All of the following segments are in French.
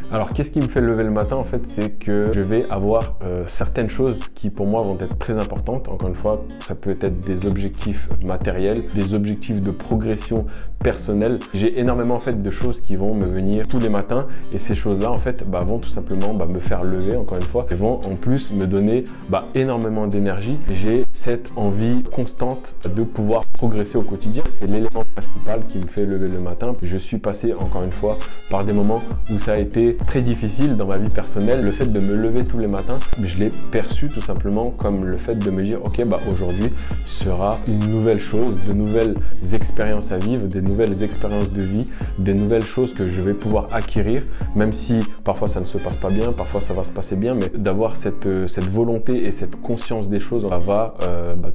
Alors, qu'est-ce qui me fait lever le matin? En fait, c'est que je vais avoir certaines choses qui pour moi vont être très importantes. Encore une fois, ça peut être des objectifs matériels, des objectifs de progression personnelle. J'ai énormément en fait de choses qui vont me venir tous les matins et ces choses-là en fait vont tout simplement me faire lever encore une fois et vont en plus me donner énormément d'énergie. J'ai cette envie constante de pouvoir progresser au quotidien. C'est l'élément principal qui me fait lever le matin. Je suis passé encore une fois par des moments où ça a été très difficile dans ma vie personnelle. Le fait de me lever tous les matins, je l'ai perçu tout simplement comme le fait de me dire ok aujourd'hui sera une nouvelle chose, de nouvelles expériences à vivre, des nouvelles expériences de vie, des nouvelles choses que je vais pouvoir acquérir, même si parfois ça ne se passe pas bien, parfois ça va se passer bien, mais d'avoir cette volonté et cette conscience des choses va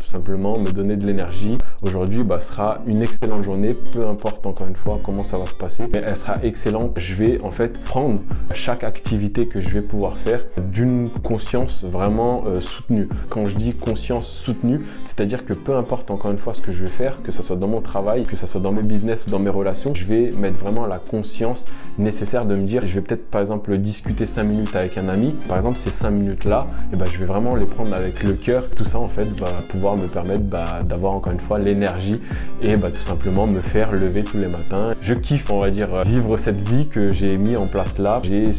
tout simplement me donner de l'énergie. Aujourd'hui sera une excellente journée, peu importe encore une fois comment ça va se passer, mais elle sera excellente. Je vais en fait prendre chaque activité que je vais pouvoir faire d'une conscience vraiment soutenue. Quand je dis conscience soutenue, c'est-à-dire que peu importe encore une fois ce que je vais faire, que ce soit dans mon travail, que ce soit dans mes business ou dans mes relations, je vais mettre vraiment la conscience nécessaire de me dire, je vais peut-être par exemple discuter 5 minutes avec un ami, par exemple ces 5 minutes là, je vais vraiment les prendre avec le cœur. Tout ça en fait va pouvoir me permettre d'avoir encore une fois l'énergie et tout simplement me faire lever tous les matins. Je kiffe on va dire vivre cette vie que j'ai mis en place là. J'ai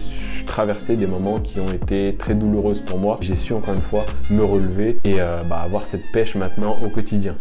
traversé des moments qui ont été très douloureux pour moi. J'ai su encore une fois me relever et avoir cette pêche maintenant au quotidien.